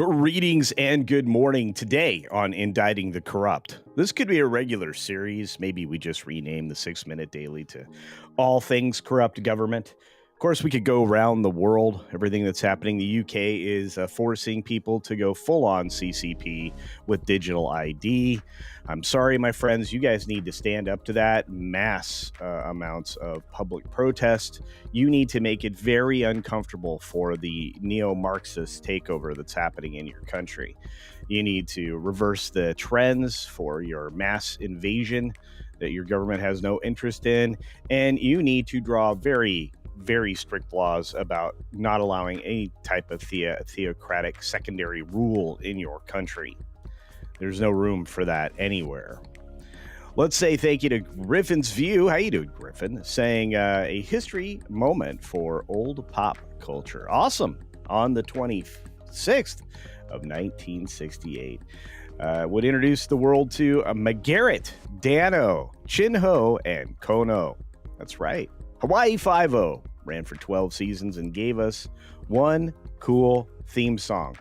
Greetings and good morning. Today on Indicting the Corrupt. This could be a regular series. Maybe we just rename the 6-Minute Daily to All Things Corrupt Government. Of course, we could go around the world, everything that's happening. The UK is forcing people to go full-on CCP with digital ID. I'm sorry, my friends, you guys need to stand up to that. Mass amounts of public protest. You need to make it very uncomfortable for the neo-Marxist takeover that's happening in your country. You need to reverse the trends for your mass invasion that your government has no interest in. And you need to draw very strict laws about not allowing any type of theocratic secondary rule in your country. There's no room for that anywhere. Let's say thank you to Griffin's View. How you doing, Griffin? Saying a history moment for old pop culture. Awesome. On the 26th of 1968. Would introduce the world to McGarrett, Dano, Chin-Ho, and Kono. That's right. Hawaii Five-0 ran for 12 seasons and gave us one cool theme song.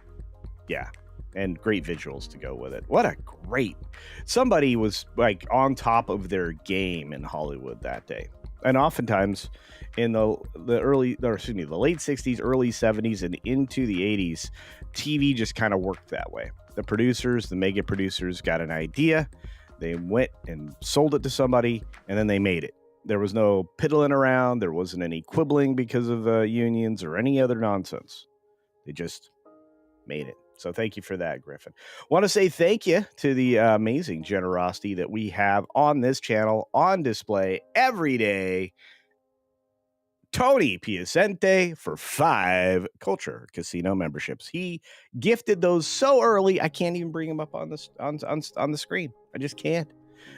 Yeah, and great visuals to go with it. What a great... Somebody was like on top of their game in Hollywood that day. And oftentimes in the late 60s, early 70s, and into the 80s, TV just kind of worked that way. The producers, the mega producers got an idea. They went and sold it to somebody, and then they made it. There was no piddling around. There wasn't any quibbling because of unions or any other nonsense. They just made it. So thank you for that, Griffin. Want to say thank you to the amazing generosity that we have on this channel on display every day. Tony Piacente for 5 CultureCasino memberships. He gifted those so early, I can't even bring them up on the screen. I just can't.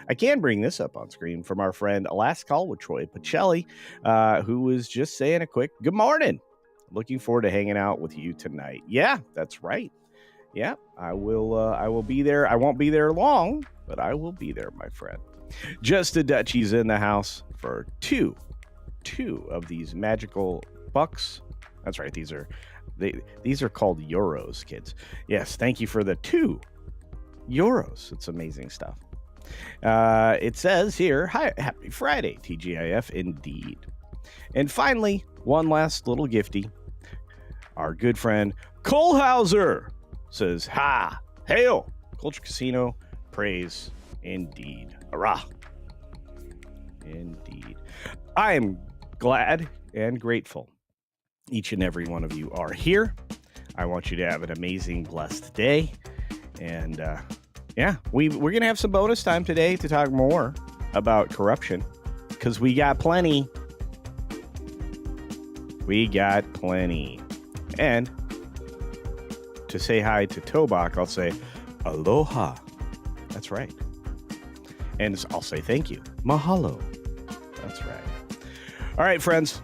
I can bring this up on screen from our friend Last Call with Troy Pacelli, who was just saying a quick good morning. Looking forward to hanging out with you tonight. Yeah, that's right. Yeah, I will be there. I won't be there long, but I will be there, my friend. Just a Dutchie's in the house for two of these magical bucks. That's right. These are called euros, kids. Yes, thank you for the 2 euros. It's amazing stuff. It says here, hi, happy Friday, TGIF indeed. And finally, one last little gifty. Our good friend Kohlhauser says, ha, hail, CultureCasino, praise indeed. Hurrah. Indeed. I am glad and grateful each and every one of you are here. I want you to have an amazing, blessed day. And yeah, we're going to have some bonus time today to talk more about corruption because we got plenty. We got plenty. And to say hi to Tobak, I'll say aloha. That's right. And I'll say thank you. Mahalo. That's right. All right, friends,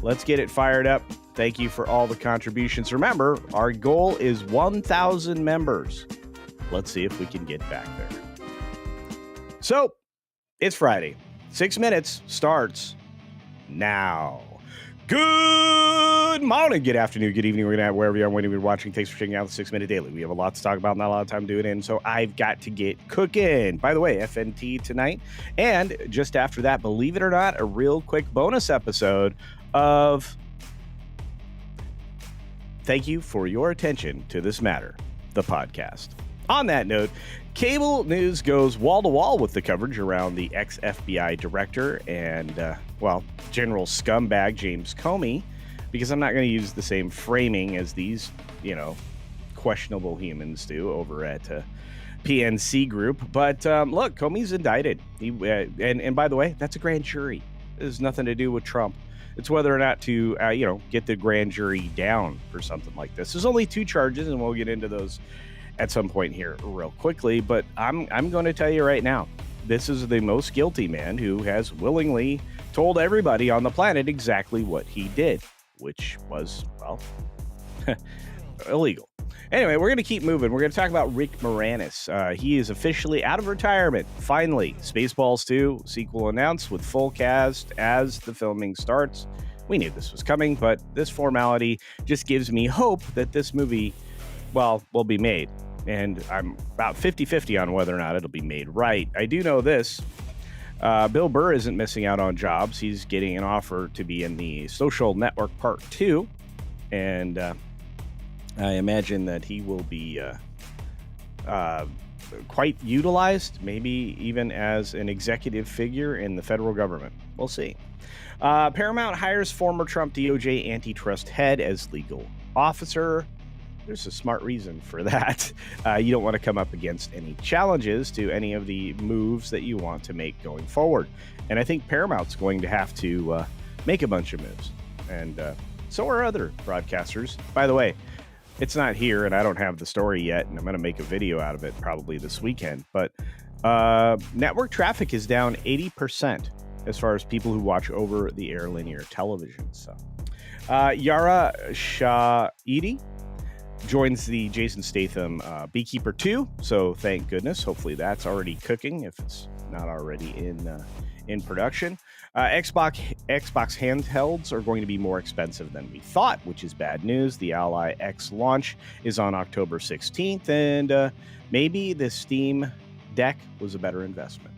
let's get it fired up. Thank you for all the contributions. Remember, our goal is 1,000 members. Let's see if we can get back there. So, it's Friday. 6 minutes starts now. Good morning, good afternoon, good evening. We're going to have wherever you are, whenever you're watching. Thanks for checking out the 6-Minute Daily. We have a lot to talk about, not a lot of time to do it in, so I've got to get cooking. By the way, FNT tonight. And just after that, believe it or not, a real quick bonus episode of Thank You for Your Attention to This Matter, the podcast. On that note, cable news goes wall-to-wall with the coverage around the ex-FBI director and, general scumbag James Comey, because I'm not going to use the same framing as these, questionable humans do over at PNC Group. But look, Comey's indicted. And by the way, that's a grand jury. It has nothing to do with Trump. It's whether or not to, get the grand jury down for something like this. There's only 2 charges, and we'll get into those at some point here real quickly, but I'm going to tell you right now, this is the most guilty man who has willingly told everybody on the planet exactly what he did, which was, illegal. Anyway, we're going to keep moving. We're going to talk about Rick Moranis. He is officially out of retirement. Finally, Spaceballs 2 sequel announced with full cast as the filming starts. We knew this was coming, but this formality just gives me hope that this movie will be made. And I'm about 50-50 on whether or not it'll be made right. I do know this. Bill Burr isn't missing out on jobs. He's getting an offer to be in the Social Network Part 2. And I imagine that he will be quite utilized, maybe even as an executive figure in the federal government. We'll see. Paramount hires former Trump DOJ antitrust head as legal officer. There's a smart reason for that. You don't want to come up against any challenges to any of the moves that you want to make going forward. And I think Paramount's going to have to make a bunch of moves. And so are other broadcasters. By the way, it's not here, and I don't have the story yet, and I'm going to make a video out of it probably this weekend. But network traffic is down 80% as far as people who watch over-the-air linear television. So, Yara Shahidi joins the Jason Statham Beekeeper 2. So thank goodness. Hopefully that's already cooking if it's not already in production. Xbox handhelds are going to be more expensive than we thought, which is bad news. The Ally X launch is on October 16th, and maybe the Steam Deck was a better investment.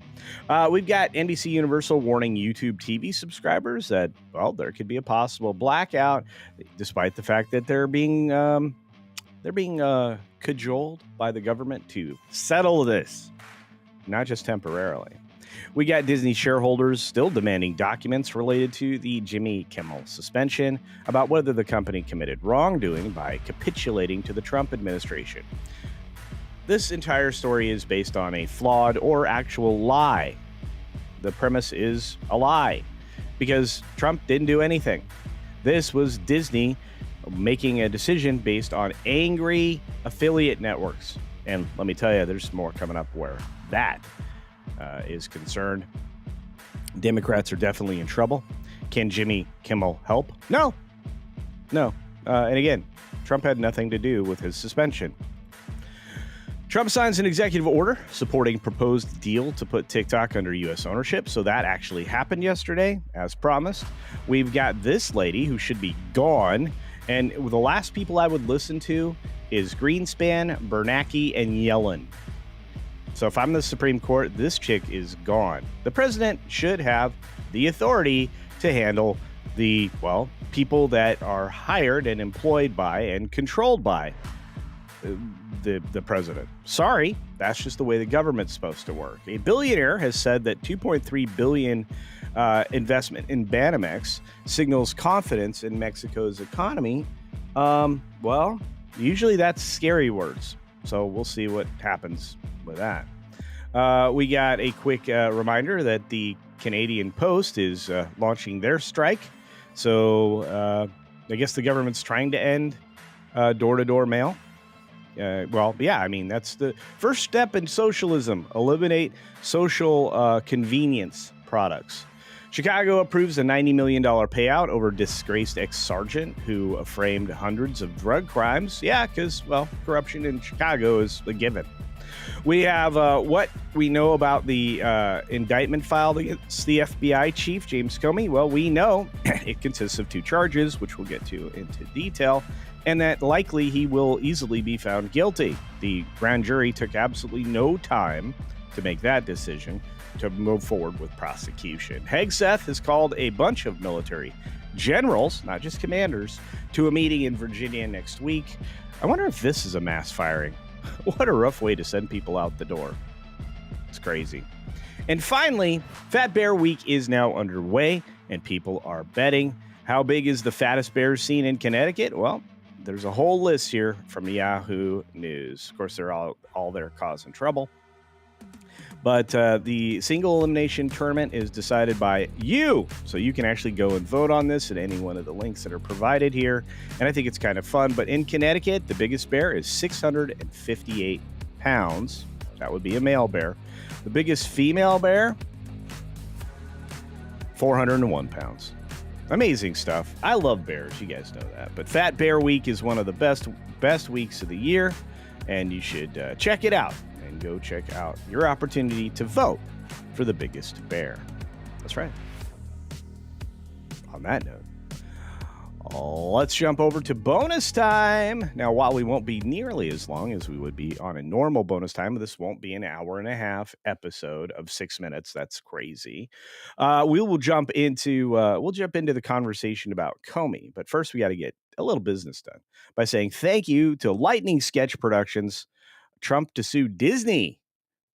We've got NBC Universal warning YouTube TV subscribers that, well, there could be a possible blackout, despite the fact that they're being cajoled by the government to settle this, not just temporarily. We got Disney shareholders still demanding documents related to the Jimmy Kimmel suspension about whether the company committed wrongdoing by capitulating to the Trump administration. This entire story is based on a flawed or actual lie. The premise is a lie because Trump didn't do anything. This was Disney making a decision based on angry affiliate networks. And let me tell you, there's more coming up where that is concerned. Democrats are definitely in trouble. Can Jimmy Kimmel help? No. And again, Trump had nothing to do with his suspension. Trump signs an executive order supporting proposed deal to put TikTok under U.S. ownership. So that actually happened yesterday, as promised. We've got this lady who should be gone. And the last people I would listen to is Greenspan, Bernanke, and Yellen. So if I'm the Supreme Court, this chick is gone. The president should have the authority to handle the, well, people that are hired and employed by and controlled by the president. Sorry, that's just the way the government's supposed to work. A billionaire has said that $2.3 billion investment in Banamex signals confidence in Mexico's economy. Well, usually that's scary words. So we'll see what happens with that. We got a quick reminder that the Canadian Post is launching their strike. So I guess the government's trying to end door-to-door mail. That's the first step in socialism. Eliminate social convenience products. Chicago approves a $90 million payout over disgraced ex-sergeant who framed hundreds of drug crimes. Yeah, because, well, corruption in Chicago is a given. We have what we know about the indictment filed against the FBI chief, James Comey. Well, we know it consists of 2 charges, which we'll get to into detail, and that likely he will easily be found guilty. The grand jury took absolutely no time to make that decision to move forward with prosecution. Hegseth has called a bunch of military generals, not just commanders, to a meeting in Virginia next week. I wonder if this is a mass firing. What a rough way to send people out the door. It's crazy. And finally, Fat Bear Week is now underway, and people are betting. How big is the fattest bear seen in Connecticut? Well, there's a whole list here from Yahoo News. Of course, they're all there causing trouble. But the single elimination tournament is decided by you. So you can actually go and vote on this at any one of the links that are provided here. And I think it's kind of fun. But in Connecticut, the biggest bear is 658 pounds. That would be a male bear. The biggest female bear, 401 pounds. Amazing stuff. I love bears. You guys know that. But Fat Bear Week is one of the best weeks of the year. And you should check it out. And go check out your opportunity to vote for the biggest bear. That's right. On that note, Let's jump over to bonus time. Now, while we won't be nearly as long as we would be on a normal bonus time, this won't be an hour and a half episode of 6 minutes. That's crazy. We'll jump into the conversation about Comey. But first, we got to get a little business done by saying thank you to Lightning Sketch Productions. Trump to sue Disney,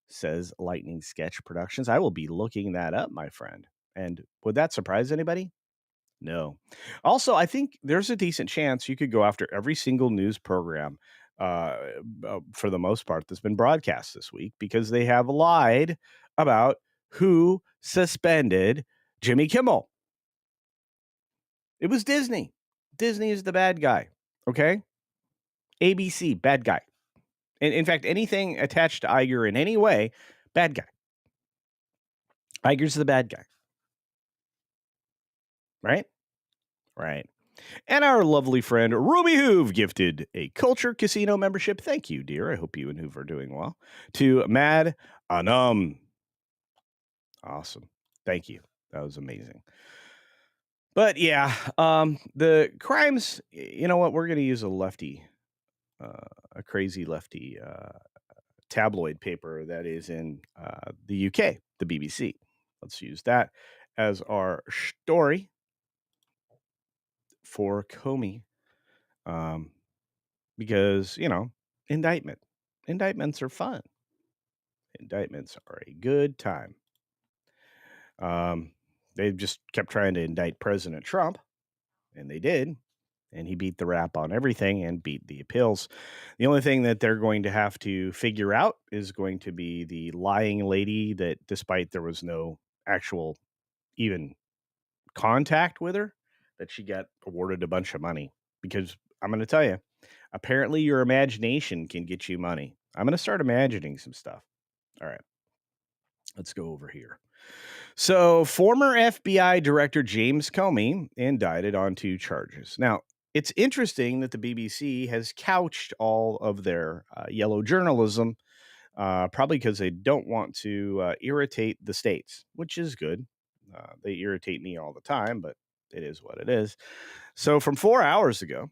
says Lightning Sketch Productions. I will be looking that up, my friend. And would that surprise anybody? No. Also, I think there's a decent chance you could go after every single news program, uh, for the most part, that's been broadcast this week because they have lied about who suspended Jimmy Kimmel. It was Disney. Disney is the bad guy. Okay. ABC, bad guy. And in fact, anything attached to Iger in any way, bad guy. Iger's the bad guy. Right? Right. And our lovely friend Ruby Hoove gifted a CultureCasino membership. Thank you, dear. I hope you and Hoove are doing well. To Mad Anum. Awesome. Thank you. That was amazing. But yeah, the crimes, you know what? We're going to use a lefty, a crazy lefty tabloid paper that is in the UK, the BBC. Let's use that as our story for Comey. Because, indictments are fun. Indictments are a good time. They just kept trying to indict President Trump, and they did. And he beat the rap on everything and beat the appeals. The only thing that they're going to have to figure out is going to be the lying lady that, despite there was no actual even contact with her, that she got awarded a bunch of money. Because I'm going to tell you, apparently your imagination can get you money. I'm going to start imagining some stuff. All right. Let's go over here. So, former FBI Director James Comey indicted on 2 charges. Now, it's interesting that the BBC has couched all of their yellow journalism, probably because they don't want to irritate the states, which is good. They irritate me all the time, but it is what it is. So, from 4 hours ago,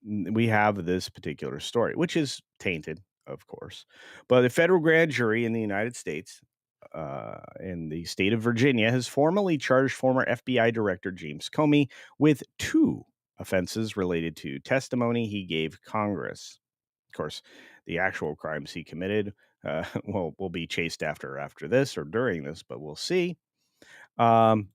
we have this particular story, which is tainted, of course. But a federal grand jury in the United States, in the state of Virginia, has formally charged former FBI Director James Comey with 2 offenses related to testimony he gave Congress. Of course, the actual crimes he committed will be chased after this or during this, but we'll see. Let's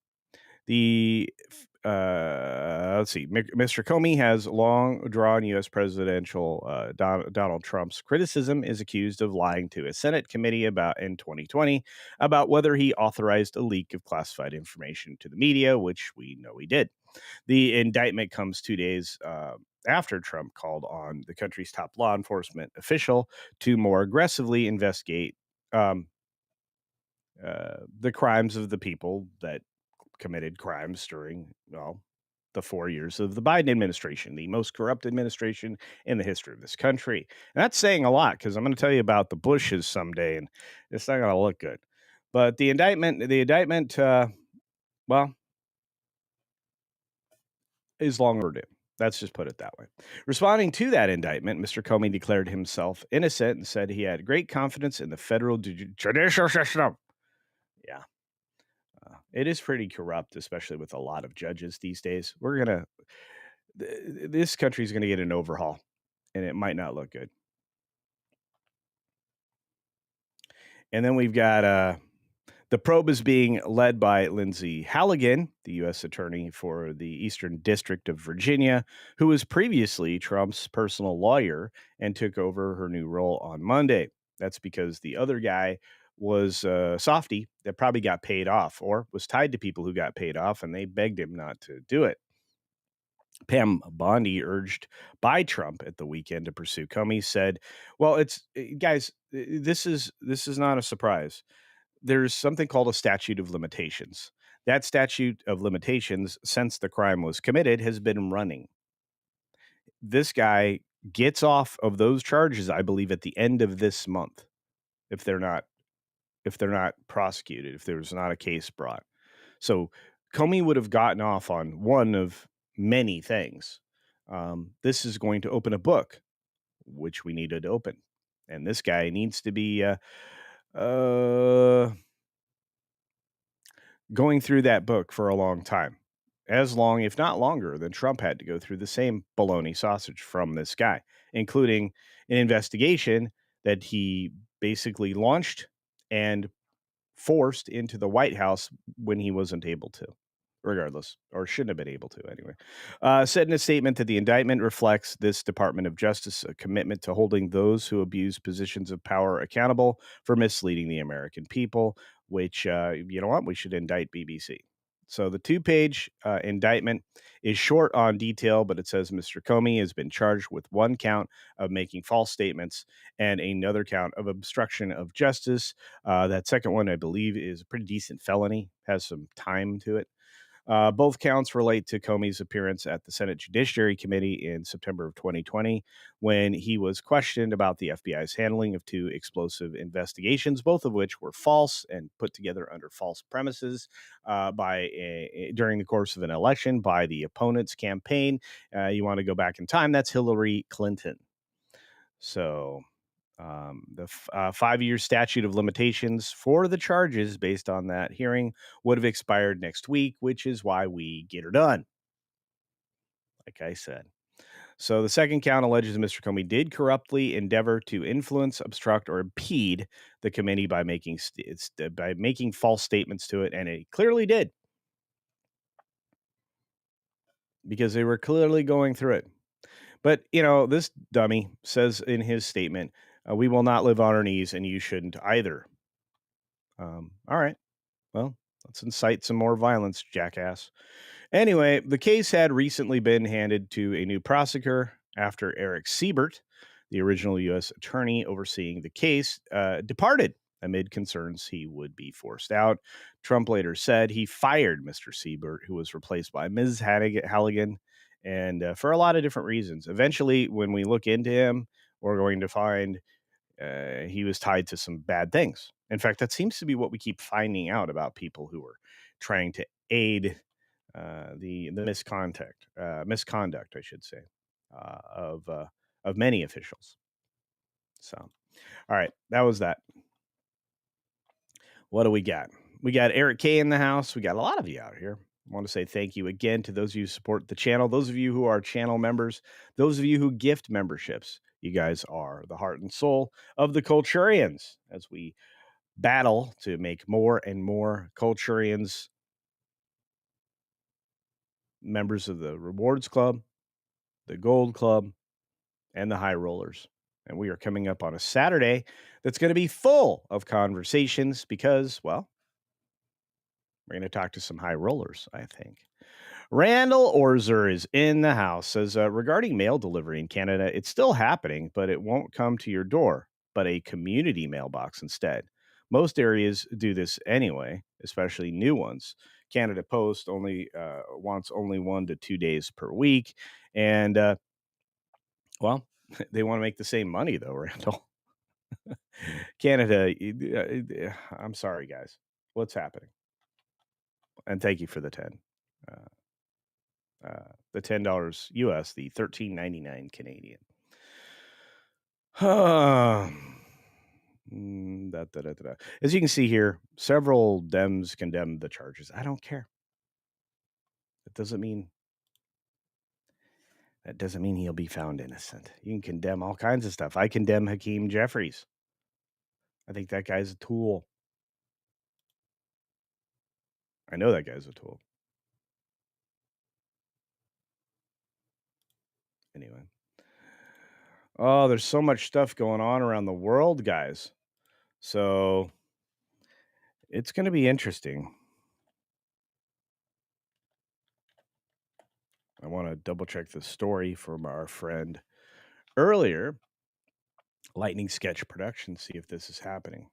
see. Mr. Comey has long drawn U.S. presidential Donald Trump's criticism, is accused of lying to a Senate committee in 2020 about whether he authorized a leak of classified information to the media, which we know he did. The indictment comes 2 days after Trump called on the country's top law enforcement official to more aggressively investigate the crimes of the people that committed crimes during, the 4 years of the Biden administration, the most corrupt administration in the history of this country. And that's saying a lot, because I'm going to tell you about the Bushes someday, and it's not going to look good. But the indictment, is long overdue. Let's just put it that way. Responding to that indictment, Mr. Comey declared himself innocent and said he had great confidence in the federal judicial system. Yeah. It is pretty corrupt, especially with a lot of judges these days. This country's going to get an overhaul, and it might not look good. And then we've got the probe is being led by Lindsay Halligan, the U.S. Attorney for the Eastern District of Virginia, who was previously Trump's personal lawyer and took over her new role on Monday. That's because the other guy was a softy that probably got paid off or was tied to people who got paid off, and they begged him not to do it. Pam Bondi, urged by Trump at the weekend to pursue Comey, said, "Well, guys, this is not a surprise. There's something called a statute of limitations. That statute of limitations, since the crime was committed, has been running. This guy gets off of those charges, I believe, at the end of this month, if they're not prosecuted, if there's not a case brought. So Comey would have gotten off on one of many things. This is going to open a book, which we needed to open. And this guy needs to be uh, going through that book for a long time. As long, if not longer, than Trump had to go through the same bologna sausage from this guy, including an investigation that he basically launched and forced into the White House when he wasn't able to, regardless, or shouldn't have been able to anyway. Said in a statement that the indictment reflects this Department of Justice commitment to holding those who abuse positions of power accountable for misleading the American people, which, you know what, we should indict BBC. So the two-page indictment is short on detail, but it says Mr. Comey has been charged with one count of making false statements and another count of obstruction of justice. That second one, I believe, is a pretty decent felony, has some time to it. Both counts relate to Comey's appearance at the Senate Judiciary Committee in September of 2020 when he was questioned about the FBI's handling of two explosive investigations, both of which were false and put together under false premises during the course of an election by the opponent's campaign. You want to go back in time, that's Hillary Clinton. So the 5-year statute of limitations for the charges based on that hearing would have expired next week, which is why we get her done, like I said. So the second count alleges Mr. Comey did corruptly endeavor to influence, obstruct, or impede the committee by making false statements to it, and it clearly did because they were clearly going through it. But, you know, this dummy says in his statement, we will not live on our knees, and you shouldn't either. All right. Well, let's incite some more violence, jackass. Anyway, the case had recently been handed to a new prosecutor after Eric Siebert, the original U.S. attorney overseeing the case, departed amid concerns he would be forced out. Trump later said he fired Mr. Siebert, who was replaced by Ms. Halligan, and for a lot of different reasons. Eventually, when we look into him, we're going to find he was tied to some bad things. In fact, that seems to be what we keep finding out about people who are trying to aid the misconduct, I should say, of many officials. So, all right, that was that. What do we got? We got Eric K in the house. We got a lot of you out here. I want to say thank you again to those of you who support the channel, those of you who are channel members, those of you who gift memberships. You guys are the heart and soul of the Culturians as we battle to make more and more Culturians members of the Rewards Club, the Gold Club, and the High Rollers. And we are coming up on a Saturday that's going to be full of conversations because, well, we're going to talk to some high rollers, I think. Randall Orzer is in the house. Says, regarding mail delivery in Canada, it's still happening, but it won't come to your door, but a community mailbox instead. Most areas do this anyway, especially new ones. Canada Post only wants only 1 to 2 days per week. And, well, they want to make the same money, though, Randall. Canada, I'm sorry, guys. What's happening? And thank you for the 10. The $10 US, the $13.99 Canadian. As you can see here, several Dems condemned the charges. I don't care. That doesn't mean he'll be found innocent. You can condemn all kinds of stuff. I condemn Hakeem Jeffries. I think that guy's a tool. I know that guy's a tool. Anyway. Oh, there's so much stuff going on around the world, guys. So it's going to be interesting. I want to double check the story from our friend earlier, Lightning Sketch Production, see if this is happening.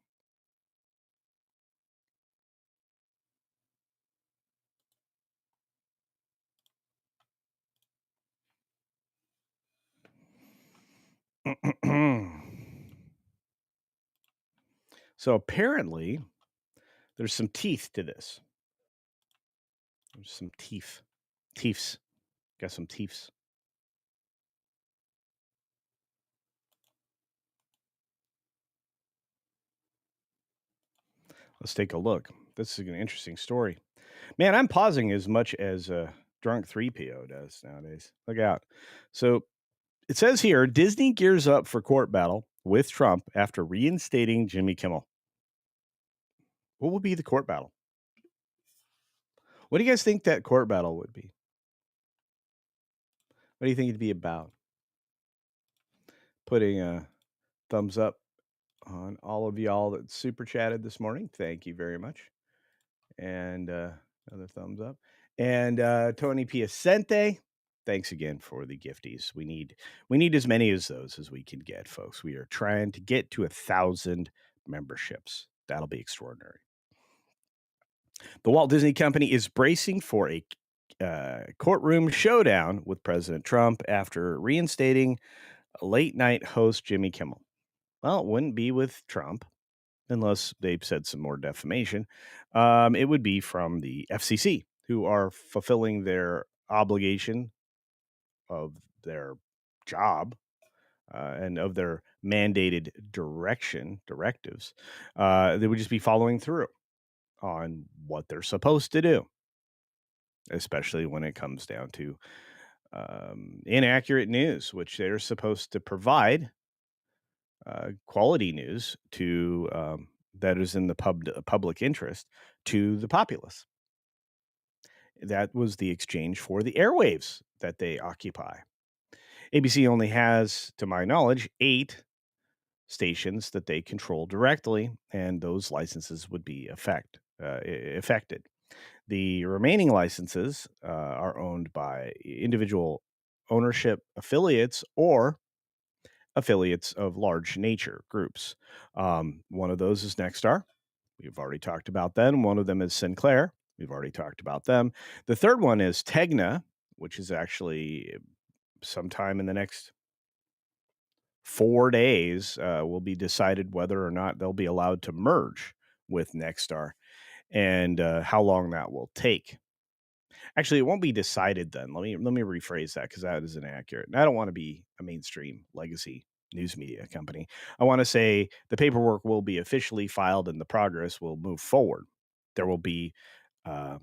So apparently, there's some teeth to this. There's some teeth. Teeths. Got some teeths. Let's take a look. This is an interesting story. Man, I'm pausing as much as a drunk 3PO does nowadays. Look out. So it says here Disney gears up for court battle with Trump after reinstating Jimmy Kimmel. What would be the court battle? What do you guys think that court battle would be? What do you think it'd be about? Putting a thumbs up on all of y'all that super chatted this morning. Thank you very much. And another thumbs up. And Tony Piacente, thanks again for the gifties. We need as many as those as we can get, folks. We are trying to get to 1,000 memberships. That'll be extraordinary. The Walt Disney Company is bracing for a courtroom showdown with President Trump after reinstating late night host Jimmy Kimmel. Well, it wouldn't be with Trump unless they've said some more defamation. It would be from the FCC, who are fulfilling their obligation of their job and of their mandated directives. They would just be following through on what they're supposed to do, especially when it comes down to inaccurate news, which they're supposed to provide quality news to that is in the public interest to the populace. That was the exchange for the airwaves that they occupy. ABC only has, to my knowledge, 8 stations that they control directly, and those licenses would be affected. The remaining licenses are owned by individual ownership affiliates or affiliates of large nature groups. One of those is Nexstar. We've already talked about them. One of them is Sinclair. We've already talked about them. The third one is Tegna, which is actually sometime in the next 4 days will be decided whether or not they'll be allowed to merge with Nexstar and how long that will take. Actually, it won't be decided then. Let me rephrase that because that is inaccurate. And I don't want to be a mainstream legacy news media company. I want to say the paperwork will be officially filed and the progress will move forward. There will be an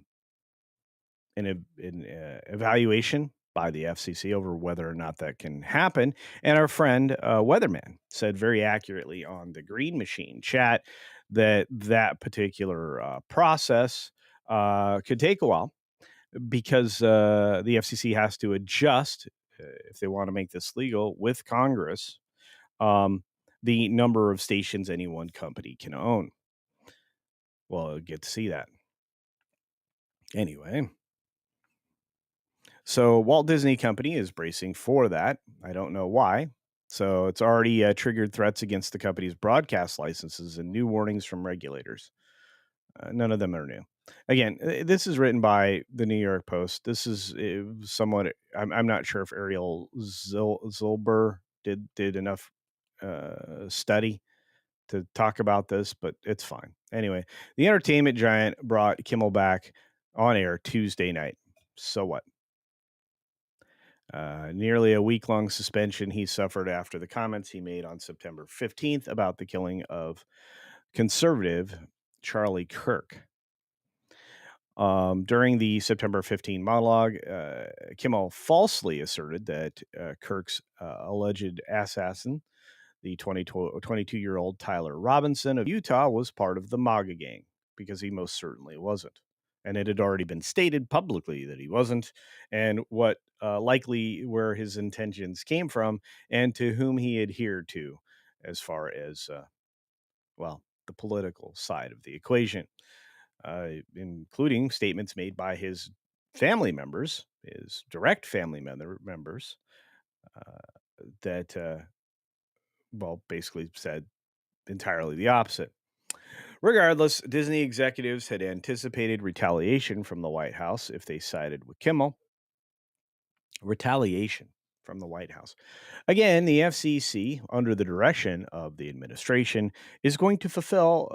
evaluation by the FCC over whether or not that can happen. And our friend Weatherman said very accurately on the Green Machine chat that particular process could take a while because the FCC has to adjust if they want to make this legal with Congress the number of stations any one company can own. Well, I'll get to see that. Anyway, so Walt Disney Company is bracing for that. I don't know why. So it's already triggered threats against the company's broadcast licenses and new warnings from regulators. None of them are new. Again, this is written by the New York Post. This is somewhat. I'm not sure if Ariel Zolber did enough study to talk about this, but it's fine. Anyway, the entertainment giant brought Kimmel back on air Tuesday night. So what? Nearly a week-long suspension he suffered after the comments he made on September 15th about the killing of conservative Charlie Kirk. During the September 15 monologue, Kimmel falsely asserted that Kirk's alleged assassin, the 22-year-old Tyler Robinson of Utah, was part of the MAGA gang, because he most certainly wasn't. And it had already been stated publicly that he wasn't, and what likely where his intentions came from and to whom he adhered to as far as, the political side of the equation. Including statements made by his family members, his direct family members, that, basically said entirely the opposite. Regardless, Disney executives had anticipated retaliation from the White House if they sided with Kimmel. Retaliation from the White House. Again, the FCC, under the direction of the administration, is going to fulfill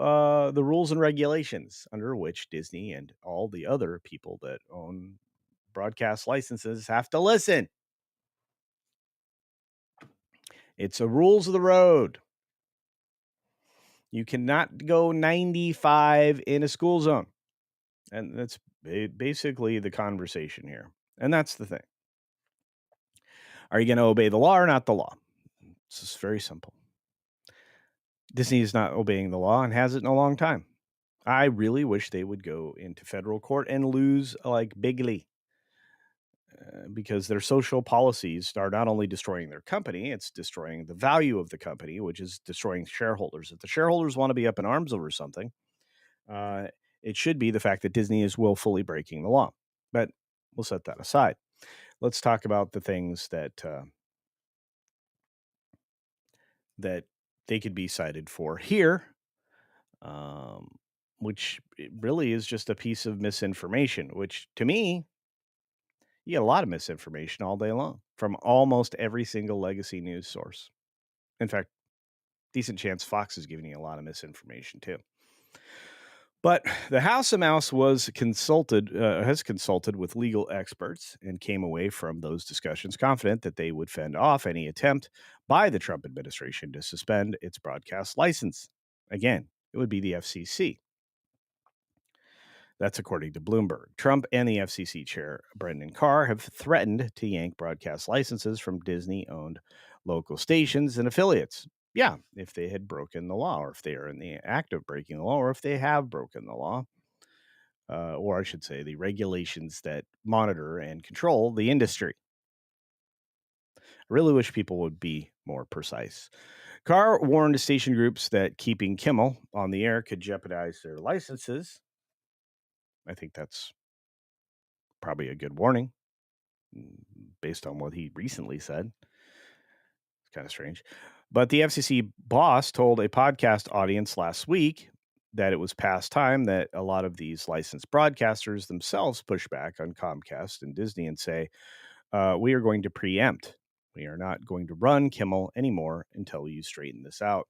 the rules and regulations under which Disney and all the other people that own broadcast licenses have to listen. It's the rules of the road. You cannot go 95 in a school zone. And that's basically the conversation here. And that's the thing. Are you going to obey the law or not the law? It's just very simple. Disney is not obeying the law and hasn't in a long time. I really wish they would go into federal court and lose like bigly. Because their social policies are not only destroying their company, it's destroying the value of the company, which is destroying shareholders. If the shareholders want to be up in arms over something, it should be the fact that Disney is willfully breaking the law. But we'll set that aside. Let's talk about the things that that they could be cited for here, which really is just a piece of misinformation, which to me, you get a lot of misinformation all day long from almost every single legacy news source. In fact, decent chance Fox is giving you a lot of misinformation too. But the House of Mouse has consulted with legal experts and came away from those discussions confident that they would fend off any attempt by the Trump administration to suspend its broadcast license. Again, it would be the FCC. That's according to Bloomberg. Trump and the FCC chair, Brendan Carr, have threatened to yank broadcast licenses from Disney-owned local stations and affiliates. Yeah, if they had broken the law, or if they are in the act of breaking the law, or if they have broken the law, or I should say the regulations that monitor and control the industry. I really wish people would be more precise. Carr warned station groups that keeping Kimmel on the air could jeopardize their licenses. I think that's probably a good warning based on what he recently said. It's kind of strange. But the FCC boss told a podcast audience last week that it was past time that a lot of these licensed broadcasters themselves push back on Comcast and Disney and say, we are going to preempt. We are not going to run Kimmel anymore until you straighten this out.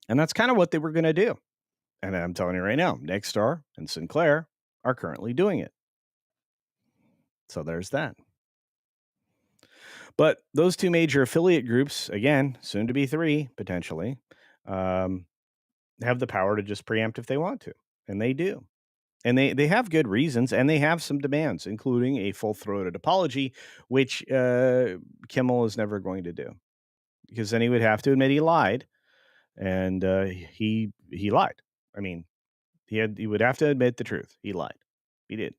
And that's kind of what they were going to do. And I'm telling you right now, Nexstar and Sinclair are currently doing it. So there's that. But those two major affiliate groups, again, soon to be three potentially, have the power to just preempt if they want to. And they do. And they have good reasons, and they have some demands, including a full-throated apology, which Kimmel is never going to do. Because then he would have to admit he lied. And he lied. I mean, he would have to admit the truth. He lied. He did.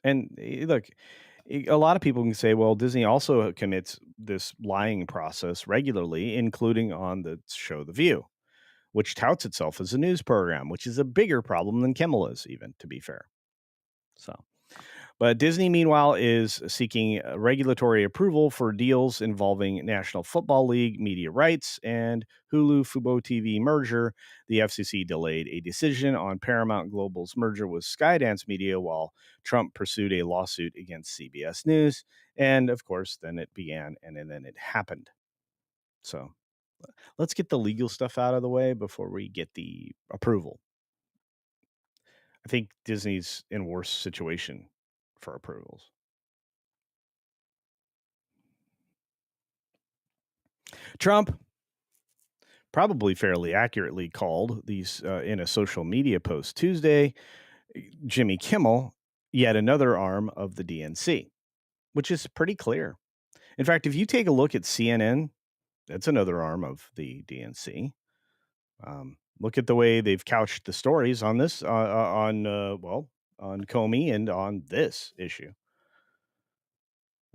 And look, a lot of people can say, well, Disney also commits this lying process regularly, including on the show The View, which touts itself as a news program, which is a bigger problem than Kimmel is, even, to be fair. So, but Disney, meanwhile, is seeking regulatory approval for deals involving National Football League media rights and Hulu Fubo TV merger. The FCC delayed a decision on Paramount Global's merger with Skydance Media while Trump pursued a lawsuit against CBS News. And of course, then it began and then it happened. So let's get the legal stuff out of the way before we get the approval. I think Disney's in a worse situation for approvals. Trump probably fairly accurately called these in a social media post Tuesday, Jimmy Kimmel, yet another arm of the DNC, which is pretty clear. In fact, if you take a look at CNN, that's another arm of the DNC. Look at the way they've couched the stories on this, on Comey and on this issue.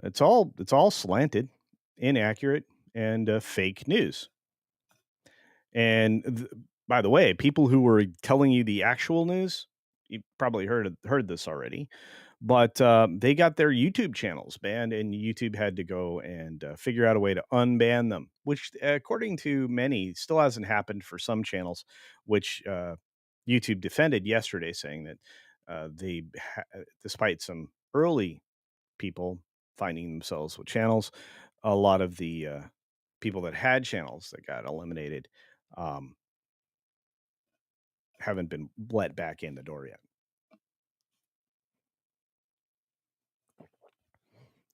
It's all slanted, inaccurate, and fake news. And by the way, people who were telling you the actual news, you probably heard this already, but they got their YouTube channels banned, and YouTube had to go and figure out a way to unban them, which, according to many, still hasn't happened for some channels, which YouTube defended yesterday, saying that despite some early people finding themselves with channels, a lot of the people that had channels that got eliminated haven't been let back in the door yet.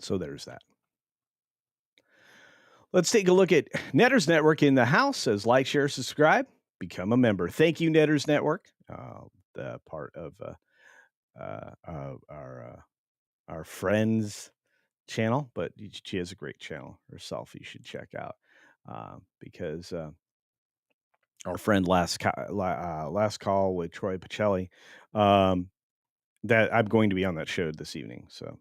So there's that. Let's take a look at Netters Network in the house. Says like, share, subscribe, become a member. Thank you, Netters Network. The part of our friends channel, but she has a great channel herself. You should check out because our friend last call with Troy Pacelli, that I'm going to be on that show this evening. So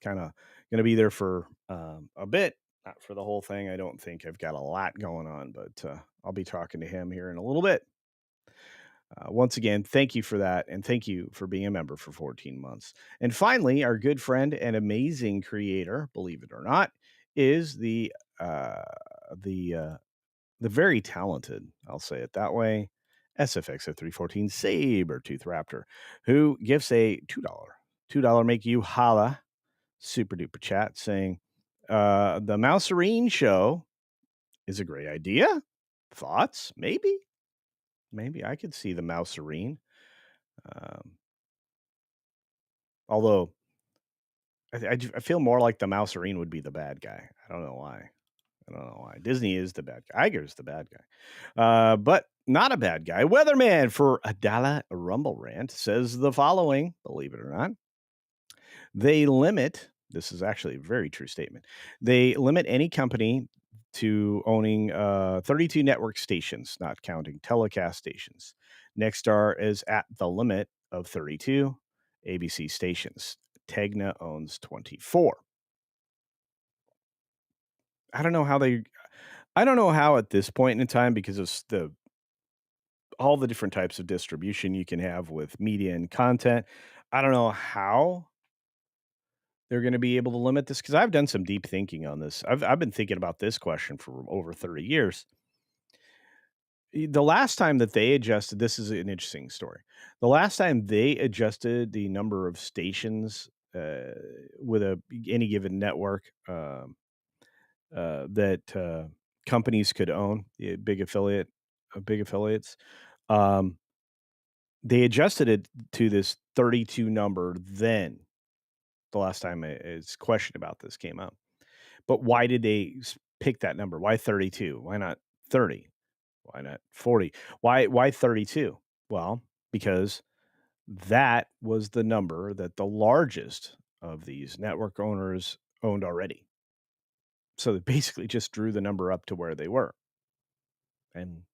kind of going to be there for a bit, not for the whole thing. I don't think I've got a lot going on, but I'll be talking to him here in a little bit. Once again, thank you for that. And thank you for being a member for 14 months. And finally, our good friend and amazing creator, believe it or not, is the very talented, I'll say it that way, SFX at 314 Sabertooth Raptor, who gives a $2 make you holla super duper chat saying, the Mouserine show is a great idea. Thoughts? Maybe I could see the Mouserine. Although I feel more like the Mouserine would be the bad guy. I don't know why. Disney is the bad guy. Iger's the bad guy. But not a bad guy. Weatherman for Adala Rumble Rant says the following, believe it or not. They limit, this is actually a very true statement, they limit any company to owning 32 network stations, not counting telecast stations. Nexstar is at the limit of 32 ABC stations. Tegna owns 24. I don't know how at this point in time, because of all the different types of distribution you can have with media and content. I don't know how they're going to be able to limit this, because I've done some deep thinking on this. I've been thinking about this question for over 30 years. The last time that they adjusted, this is an interesting story. The last time they adjusted the number of stations with any given network that companies could own, big affiliates, they adjusted it to this 32 number then. The last time it's question about this came up. But why did they pick that number? Why 32? Why not 30? Why not 40? Why 32? Well, because that was the number that the largest of these network owners owned already. So they basically just drew the number up to where they were and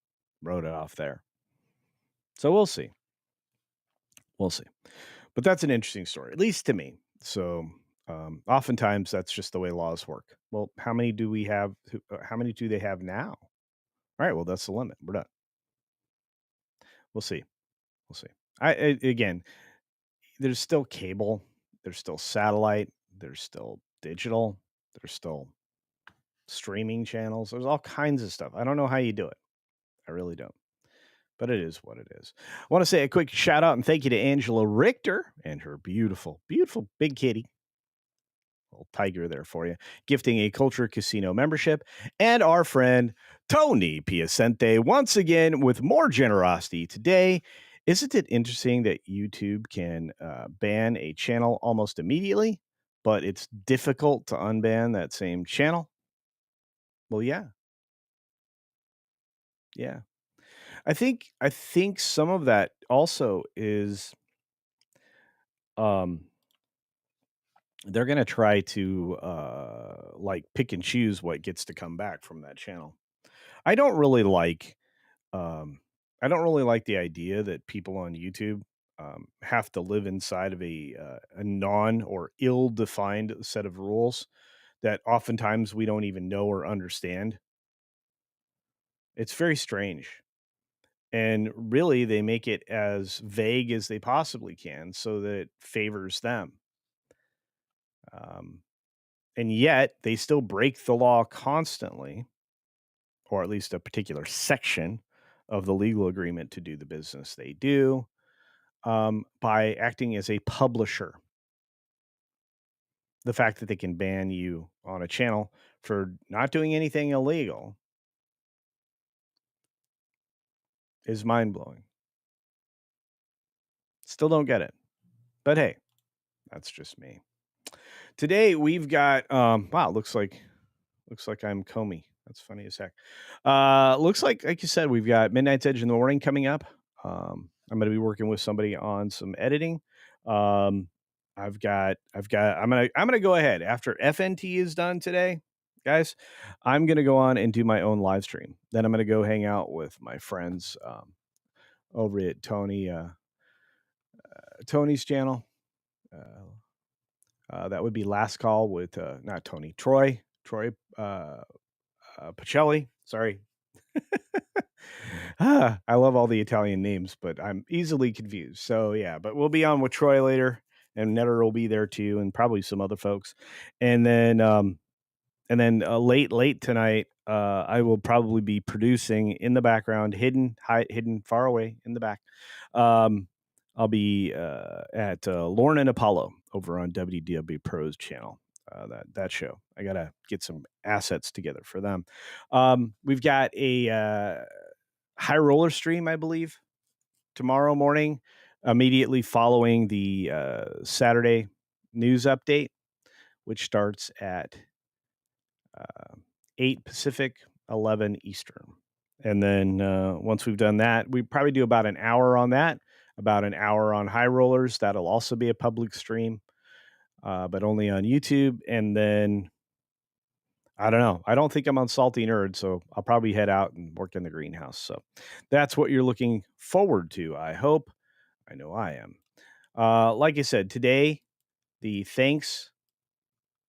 wrote it off there. So we'll see. But that's an interesting story, at least to me. So oftentimes that's just the way laws work. Well, how many do we have? How many do they have now? All right. Well, that's the limit. We're done. We'll see. Again, there's still cable. There's still satellite. There's still digital. There's still streaming channels. There's all kinds of stuff. I don't know how you do it. I really don't. But it is what it is. I want to say a quick shout out and thank you to Angela Richter and her beautiful, beautiful big kitty. Little tiger there for you, gifting a Culture Casino membership, and our friend Tony Piacente once again with more generosity today. Isn't it interesting that YouTube can ban a channel almost immediately, but it's difficult to unban that same channel? Well, yeah. I think some of that also is they're going to try to like pick and choose what gets to come back from that channel. I don't really like the idea that people on YouTube have to live inside of a non or ill-defined set of rules that oftentimes we don't even know or understand. It's very strange. And really, they make it as vague as they possibly can so that it favors them. And yet, they still break the law constantly, or at least a particular section of the legal agreement to do the business they do, by acting as a publisher. The fact that they can ban you on a channel for not doing anything illegal is mind-blowing. Still don't get it. But hey, that's just me. Today we've got wow, looks like I'm Comey. That's funny as heck. Looks like you said, we've got Midnight's Edge in the morning coming up. I'm going to be working with somebody on some editing. Um, I'm gonna go ahead after FNT is done today, guys. I'm gonna go on and do my own live stream. Then I'm gonna go hang out with my friends over at Tony's channel. That would be Last Call with not Tony, Troy Pacelli. Sorry. I love all the Italian names, but I'm easily confused. So yeah, but we'll be on with Troy later, and Netter will be there too, and probably some other folks. And then late tonight, I will probably be producing in the background, hidden far away in the back. I'll be at Lauren and Apollo over on WDW Pro's channel. That show. I gotta get some assets together for them. We've got a high roller stream, I believe, tomorrow morning, immediately following the Saturday news update, which starts at 8 Pacific, 11 Eastern. And then once we've done that, we probably do about an hour on that, about an hour on high rollers. That'll also be a public stream, but only on YouTube. And then I don't know. I don't think I'm on Salty Nerd, so I'll probably head out and work in the greenhouse. So that's what you're looking forward to, I hope. I know I am. Like I said, today, the thanks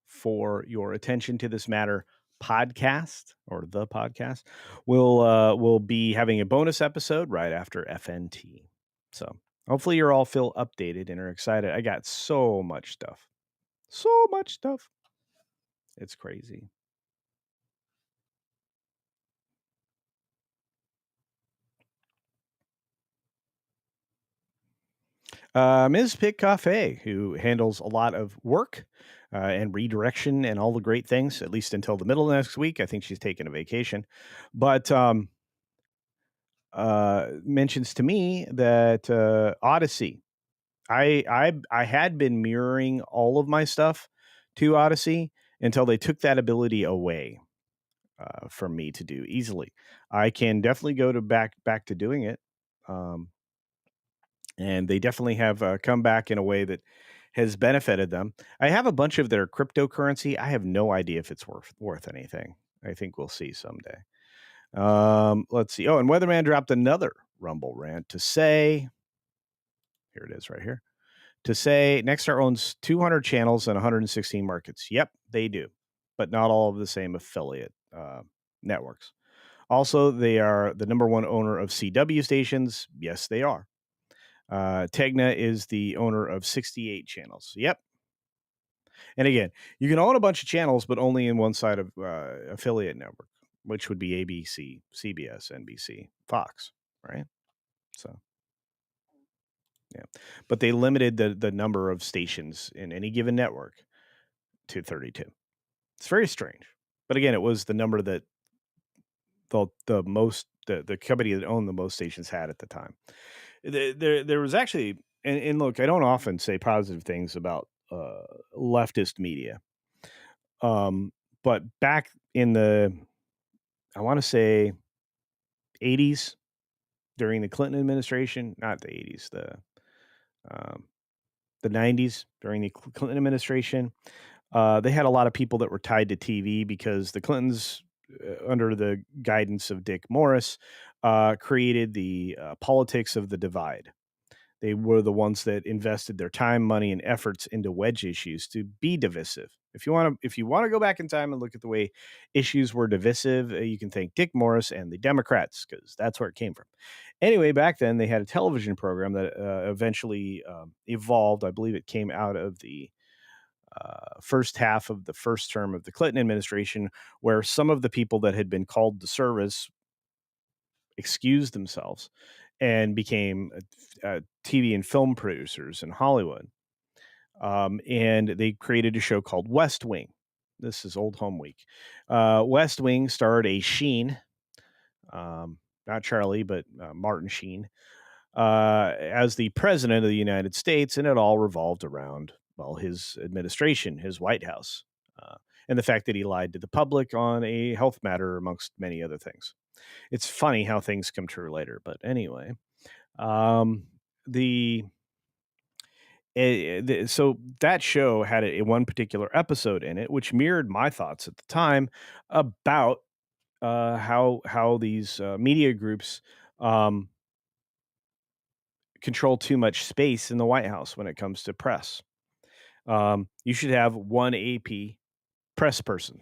for your attention to this matter podcast, or the podcast, will be having a bonus episode right after FNT. So hopefully you're all feel updated and are excited. I got so much stuff. So much stuff. It's crazy. Ms. Pick Cafe, who handles a lot of work and redirection and all the great things, at least until the middle of next week. I think she's taking a vacation. But mentions to me that Odyssey, I had been mirroring all of my stuff to Odyssey until they took that ability away from me to do easily. I can definitely go to back to doing it. And they definitely have come back in a way that has benefited them. I have a bunch of their cryptocurrency. I have no idea if it's worth anything. I think we'll see someday. Let's see. Oh, and Weatherman dropped another Rumble rant to say, here it is right here, to say Nexstar owns 200 channels and 116 markets. Yep, they do, but not all of the same affiliate networks. Also, they are the number one owner of CW stations. Yes, they are. Tegna is the owner of 68 channels. Yep. And again, you can own a bunch of channels, but only in one side of affiliate network, which would be ABC, CBS, NBC, Fox, right? So, yeah. But they limited the number of stations in any given network to 32. It's very strange. But again, it was the number that the company that owned the most stations had at the time. There was actually, and look, I don't often say positive things about leftist media, but back in the, I want to say 80s, during the Clinton administration, not the 80s, the 90s during the Clinton administration, they had a lot of people that were tied to TV because the Clintons, under the guidance of Dick Morris, created the politics of the divide. They were the ones that invested their time, money, and efforts into wedge issues to be divisive. If you want to go back in time and look at the way issues were divisive, you can thank Dick Morris and the Democrats, because that's where it came from. Anyway, back then they had a television program that eventually evolved. I believe it came out of the first half of the first term of the Clinton administration, where some of the people that had been called to service excused themselves and became TV and film producers in Hollywood. And they created a show called West Wing. This is Old Home Week. West Wing starred a Sheen, not Charlie, but Martin Sheen, as the president of the United States, and it all revolved around well, his administration, his White House, and the fact that he lied to the public on a health matter, amongst many other things. It's funny how things come true later, but anyway, the so that show had a one particular episode in it, which mirrored my thoughts at the time about how these media groups control too much space in the White House when it comes to press. You should have one AP press person.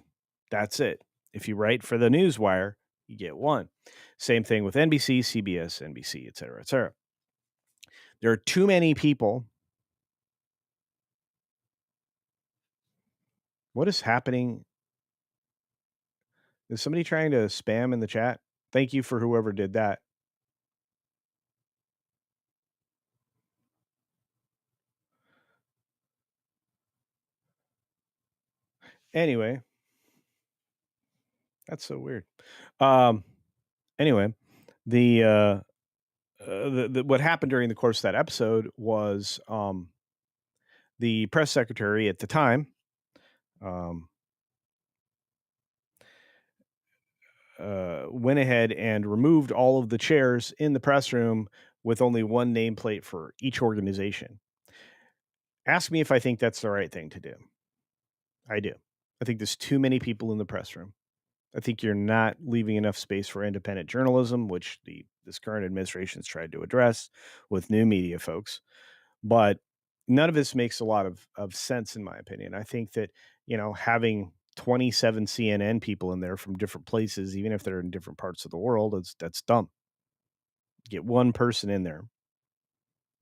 That's it. If you write for the Newswire, you get one. Same thing with NBC, CBS, NBC, et cetera, et cetera. There are too many people. What is happening? Is somebody trying to spam in the chat? Thank you for whoever did that. Anyway, that's so weird. Anyway, the what happened during the course of that episode was the press secretary at the time went ahead and removed all of the chairs in the press room with only one nameplate for each organization. Ask me if I think that's the right thing to do. I do. I think there's too many people in the press room. I think you're not leaving enough space for independent journalism, which this current administration's tried to address with new media folks. But none of this makes a lot of sense, in my opinion. I think that, having 27 CNN people in there from different places, even if they're in different parts of the world, that's dumb. Get one person in there.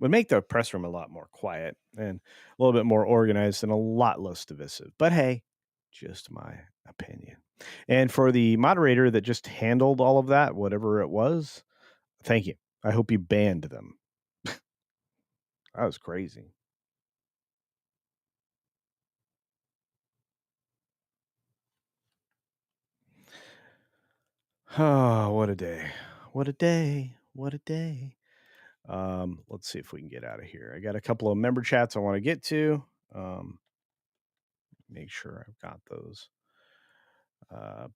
Would make the press room a lot more quiet and a little bit more organized and a lot less divisive. But hey, just my opinion. And for the moderator that just handled all of that, whatever it was, thank you. I hope you banned them. That was crazy. Oh, what a day. What a day. What a day. Let's see if we can get out of here. I got a couple of member chats I want to get to. Make sure I've got those. I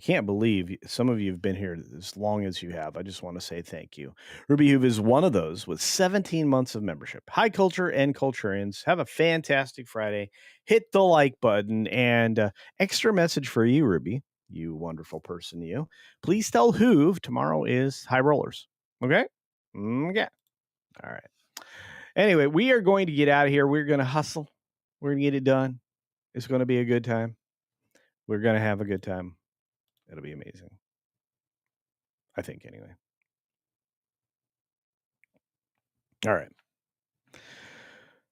can't believe some of you have been here as long as you have. I just want to say thank you. Ruby Hoove is one of those with 17 months of membership. Hi, Culture and Culturians. Have a fantastic Friday. Hit the like button. And extra message for you, Ruby, you wonderful person, you. Please tell Hoove tomorrow is High Rollers. Okay? Okay. All right. Anyway, we are going to get out of here. We're going to hustle. We're going to get it done. It's going to be a good time. We're going to have a good time. It'll be amazing. I think, anyway. All right.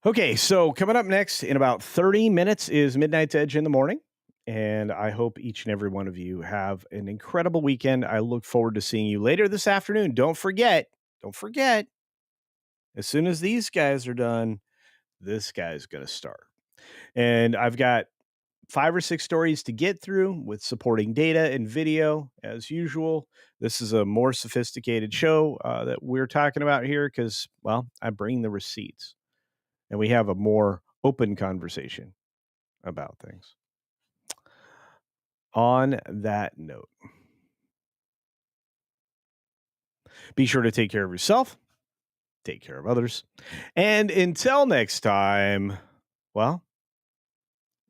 Okay, so coming up next in about 30 minutes is Midnight's Edge in the morning. And I hope each and every one of you have an incredible weekend. I look forward to seeing you later this afternoon. Don't forget, as soon as these guys are done, this guy's going to start. And I've got 5 or 6 stories to get through with supporting data and video as usual. This is a more sophisticated show that we're talking about here because, well, I bring the receipts and we have a more open conversation about things. On that note, be sure to take care of yourself, take care of others, and until next time, well,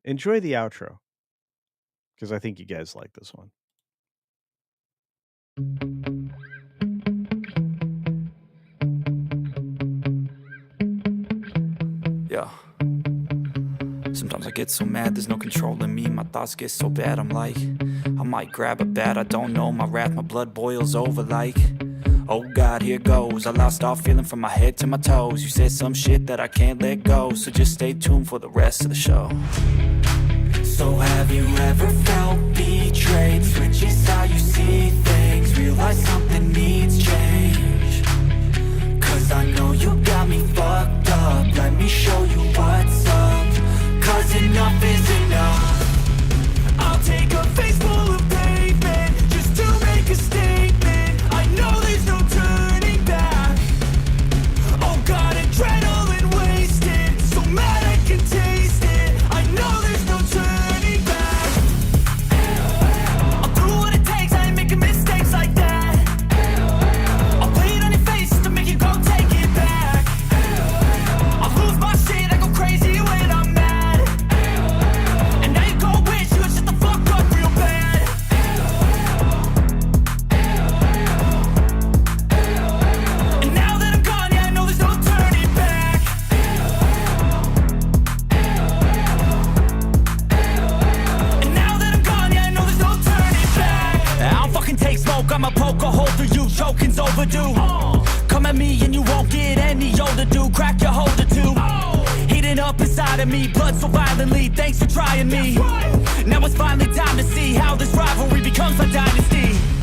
enjoy the outro, because I think you guys like this one. Yeah. Sometimes I get so mad, there's no controlling me. My thoughts get so bad, I'm like, I might grab a bat, I don't know. My wrath, my blood boils over like, oh God, here goes. I lost all feeling from my head to my toes. You said some shit that I can't let go, so just stay tuned for the rest of the show. So have you ever felt betrayed? Switches how you see things, realize something needs change. Cause I know you got me fucked up, let me show you what's up. Cause enough is enough. I'll take a face full of pavement just to make a statement. I know there's no turning back. Oh God, adrenaline. overdue. Come at me and you won't get any older, dude. Crack your holder too. Heating up inside of me, blood so violently. Thanks for trying me. Now it's finally time to see how this rivalry becomes a dynasty.